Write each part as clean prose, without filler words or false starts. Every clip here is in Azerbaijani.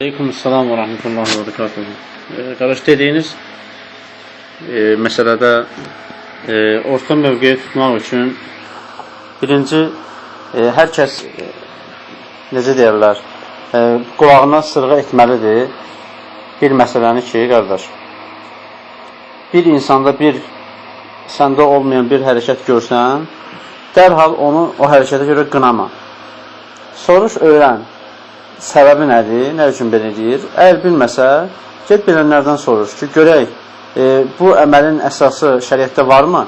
Aleykümselam ve rahmetullahi ve berekatuhu. Qardaş, dediyiniz məsələdə orta mövqeyi tutmaq üçün birinci hər kəs necə deyərlər, qulağına sırğa etməlidir bir məsələni ki, qardaş, bir insanda səndə olmayan bir hərəkət görsən, dərhal onu o hərəkətə görə qınama. Soruş, öyrən. Səbəbi nədir? Nə üçün belə deyir? Əgər bilməsə, get bilənlərdən soruş ki, görək, bu əməlin əsası şəriətdə varmı?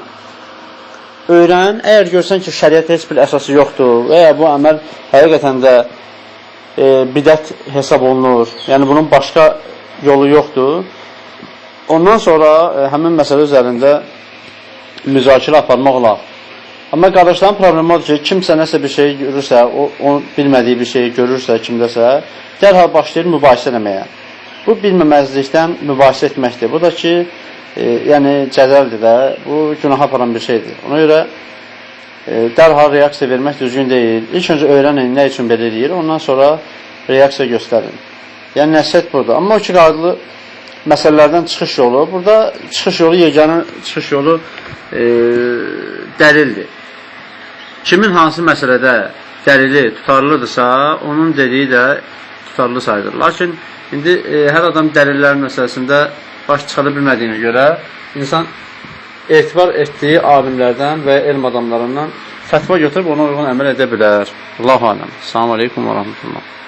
Öyrən, əgər görsən ki, şəriətdə heç bir əsası yoxdur və ya bu əməl həqiqətən də bidət hesab olunur, yəni bunun başqa yolu yoxdur, ondan sonra həmin məsələ üzərində müzakirə aparmaq olar. Amma qardaşların problemi odur ki, kimsə nəsə bir şey görürsə, o bilmədiyi bir şeyi görürsə, kimdəsə, dərhal başlayır mübahisə eləməyə. Bu bilməməzlikdən mübahisə etməkdir. Bu da ki, yəni cədəldir də, bu günaha aparan bir şeydir. Ona görə dərhal reaksiya vermək düzgün deyil. İlk öncə öyrənin nə üçün belə deyir, ondan sonra reaksiya göstərin. Yəni nəsihət burada. Amma o iki qaydalı məsələlərdən çıxış yolu, burada çıxış yolu, yeganə çıxış yolu dəlildir. Kimin hansı məsələdə dəlili tutarlıdırsa, onun dediyi də tutarlı sayılır. Lakin indi hər adam dəlillərin məsələsində baş çıxara bilmədiyinə görə insan etibar etdiyi alimlərdən və elm adamlarından fətva götürüb ona uyğun əməl edə bilər. Allahu aləm. Selamun aleyküm və rahmetullah.